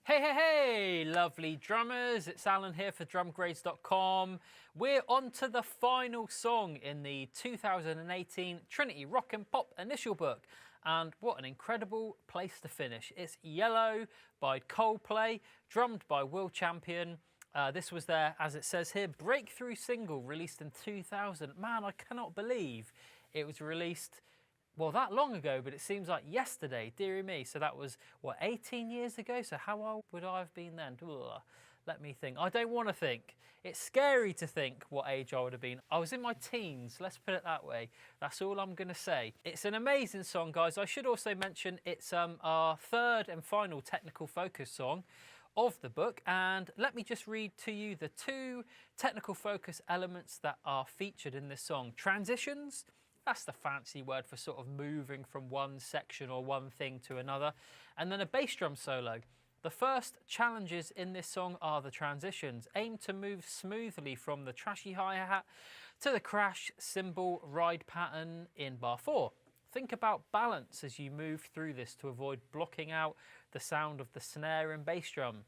Hey, hey, hey, lovely drummers. It's Alan here for DrumGrades.com. We're on to the final song in the 2018 Trinity Rock Pop initial book. And what an incredible place to finish. It's Yellow by Coldplay, drummed by Will Champion. This was their, as it says here, breakthrough single released in 2000. Man, I cannot believe it was released, well, that long ago, but it seems like yesterday, dearie me. So that was, what, 18 years ago? So how old would I have been then? Ugh, let me think. I don't want to think. It's scary to think what age I would have been. I was in my teens, let's put it that way. That's all I'm going to say. It's an amazing song, guys. I should also mention it's our third and final technical focus song of the book, and let me just read to you the two technical focus elements that are featured in this song. Transitions. That's the fancy word for sort of moving from one section or one thing to another. And then a bass drum solo. The first challenges in this song are the transitions. Aim to move smoothly from the trashy hi-hat to the crash cymbal ride pattern in bar 4. Think about balance as you move through this to avoid blocking out the sound of the snare and bass drum.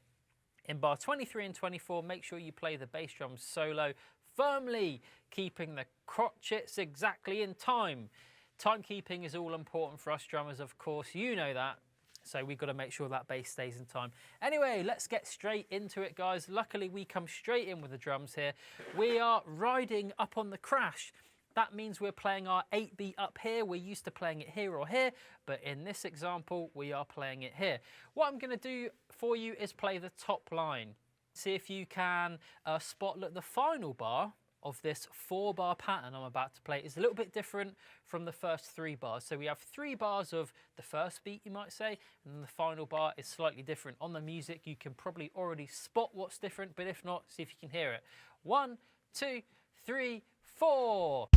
In bar 23 and 24, make sure you play the bass drum solo firmly, keeping the crotchets exactly in time. Timekeeping is all important for us drummers, of course, you know that. So we've got to make sure that bass stays in time. Anyway, let's get straight into it, guys. Luckily, we come straight in with the drums here. We are riding up on the crash. That means we're playing our 8-beat up here. We're used to playing it here or here, but in this example, we are playing it here. What I'm going to do for you is play the top line. See if you can spot the final bar of this 4-bar pattern I'm about to play is a little bit different from the first 3 bars. So we have 3 bars of the first beat, you might say, and then the final bar is slightly different. On the music, you can probably already spot what's different, but if not, see if you can hear it. 1, 2, 3, 4.